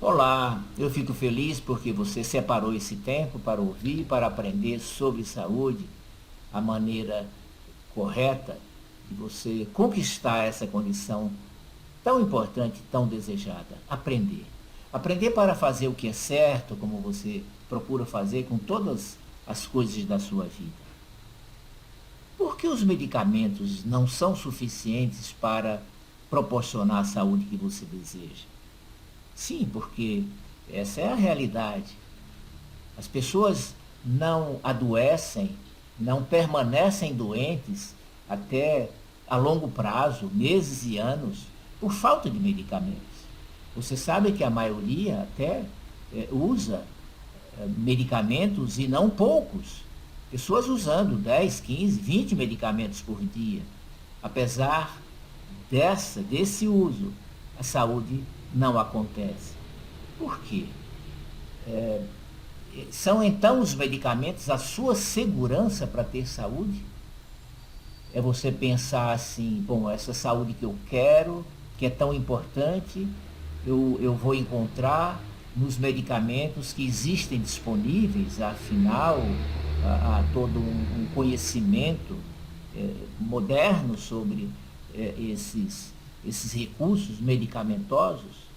Olá, eu fico feliz porque você separou esse tempo para ouvir, para aprender sobre saúde, a maneira correta de você conquistar essa condição tão importante, tão desejada. Aprender. Aprender para fazer o que é certo, como você procura fazer com todas as coisas da sua vida. Por que os medicamentos não são suficientes para proporcionar a saúde que você deseja? Sim, porque essa é a realidade. As pessoas não adoecem, não permanecem doentes até a longo prazo, meses e anos, por falta de medicamentos. Você sabe que a maioria até usa medicamentos e não poucos. Pessoas usando 10, 15, 20 medicamentos por dia. Apesar desse uso, a saúde não acontece. Por quê? São então os medicamentos a sua segurança para ter saúde? É você pensar assim, bom, essa saúde que eu quero, que é tão importante, eu vou encontrar nos medicamentos que existem disponíveis, afinal, há todo um conhecimento moderno sobre esses recursos medicamentosos.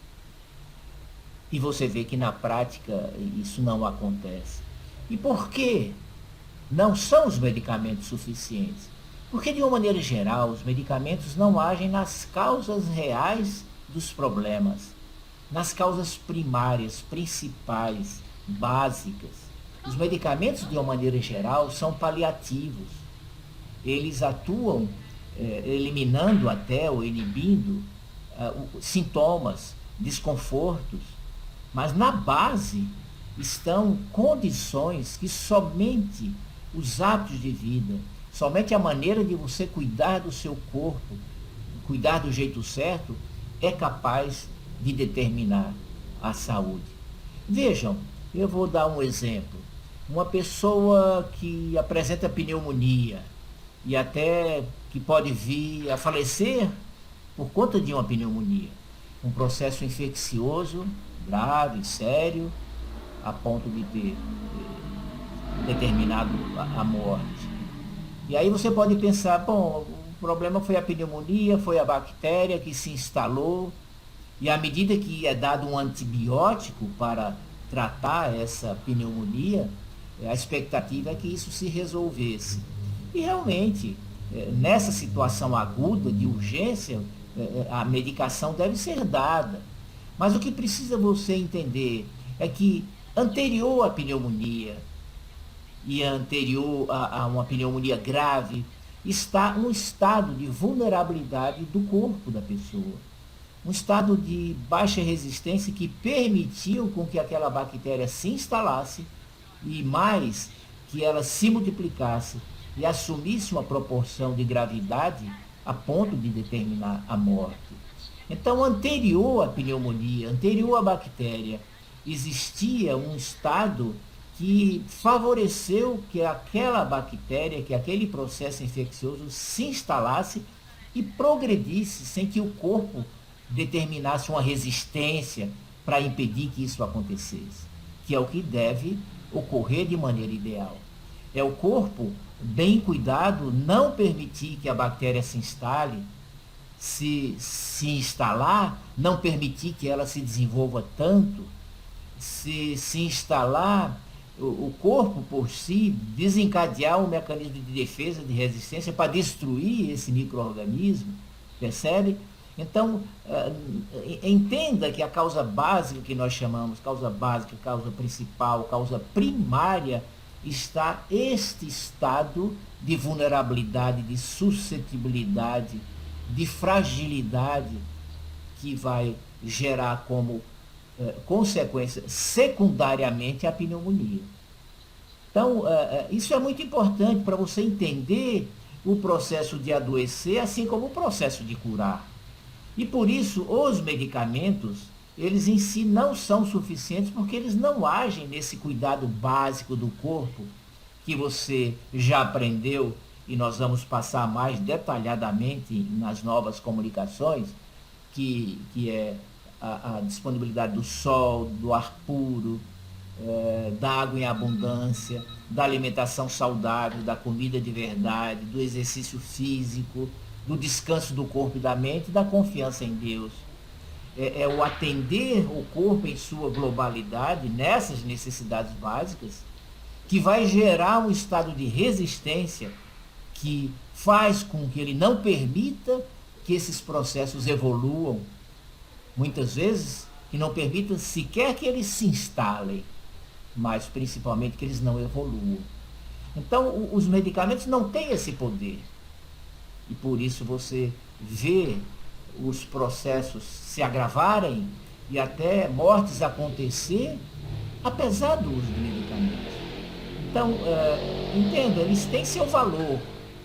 E você vê que na prática isso não acontece. E por que não são os medicamentos suficientes? Porque, de uma maneira geral, os medicamentos não agem nas causas reais dos problemas, nas causas primárias, principais, básicas. Os medicamentos, de uma maneira geral, são paliativos. Eles atuam eliminando até ou inibindo sintomas, desconfortos, mas na base estão condições que somente os hábitos de vida, somente a maneira de você cuidar do seu corpo, cuidar do jeito certo, é capaz de determinar a saúde. Vejam, eu vou dar um exemplo. Uma pessoa que apresenta pneumonia e até que pode vir a falecer por conta de uma pneumonia, um processo infeccioso grave, sério, a ponto de ter determinado a morte. E aí você pode pensar, bom, o problema foi a pneumonia, foi a bactéria que se instalou, e à medida que é dado um antibiótico para tratar essa pneumonia, a expectativa é que isso se resolvesse. E realmente, nessa situação aguda de urgência, a medicação deve ser dada. Mas o que precisa você entender é que anterior à pneumonia e anterior a uma pneumonia grave, está um estado de vulnerabilidade do corpo da pessoa. Um estado de baixa resistência que permitiu com que aquela bactéria se instalasse e mais que ela se multiplicasse e assumisse uma proporção de gravidade a ponto de determinar a morte. Então, anterior à pneumonia, anterior à bactéria, existia um estado que favoreceu que aquela bactéria, que aquele processo infeccioso se instalasse e progredisse sem que o corpo determinasse uma resistência para impedir que isso acontecesse, que é o que deve ocorrer de maneira ideal. É o corpo, bem cuidado, não permitir que a bactéria se instale, se instalar, não permitir que ela se desenvolva tanto, se instalar, o corpo por si, desencadear um mecanismo de defesa, de resistência para destruir esse micro-organismo, percebe? Então, entenda que a causa básica que nós chamamos, causa básica, causa principal, causa primária, está este estado de vulnerabilidade, de suscetibilidade, de fragilidade que vai gerar como consequência secundariamente a pneumonia. Então, isso é muito importante para você entender o processo de adoecer, assim como o processo de curar. E por isso, os medicamentos, eles em si não são suficientes porque eles não agem nesse cuidado básico do corpo que você já aprendeu e nós vamos passar mais detalhadamente nas novas comunicações, que é a disponibilidade do sol, do ar puro, da água em abundância, da alimentação saudável, da comida de verdade, do exercício físico, do descanso do corpo e da mente, da confiança em Deus. É o atender o corpo em sua globalidade, nessas necessidades básicas, que vai gerar um estado de resistência que faz com que ele não permita que esses processos evoluam, muitas vezes, que não permita sequer que eles se instalem, mas principalmente que eles não evoluam. Então, os medicamentos não têm esse poder. E por isso você vê os processos se agravarem e até mortes acontecer, apesar do uso de medicamentos. Então, entenda, eles têm seu valor,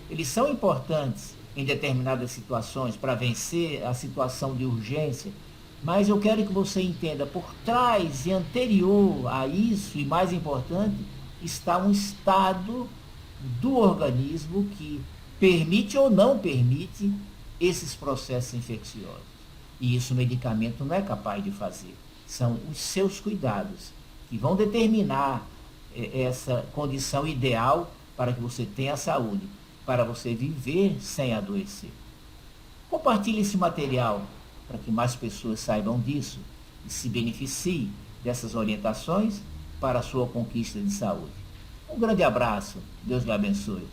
eles são importantes em determinadas situações para vencer a situação de urgência, mas eu quero que você entenda, por trás e anterior a isso, e mais importante, está um estado do organismo que permite ou não permite esses processos infecciosos. E isso o medicamento não é capaz de fazer. São os seus cuidados que vão determinar essa condição ideal para que você tenha saúde, para você viver sem adoecer. Compartilhe esse material para que mais pessoas saibam disso e se beneficiem dessas orientações para a sua conquista de saúde. Um grande abraço, Deus lhe abençoe.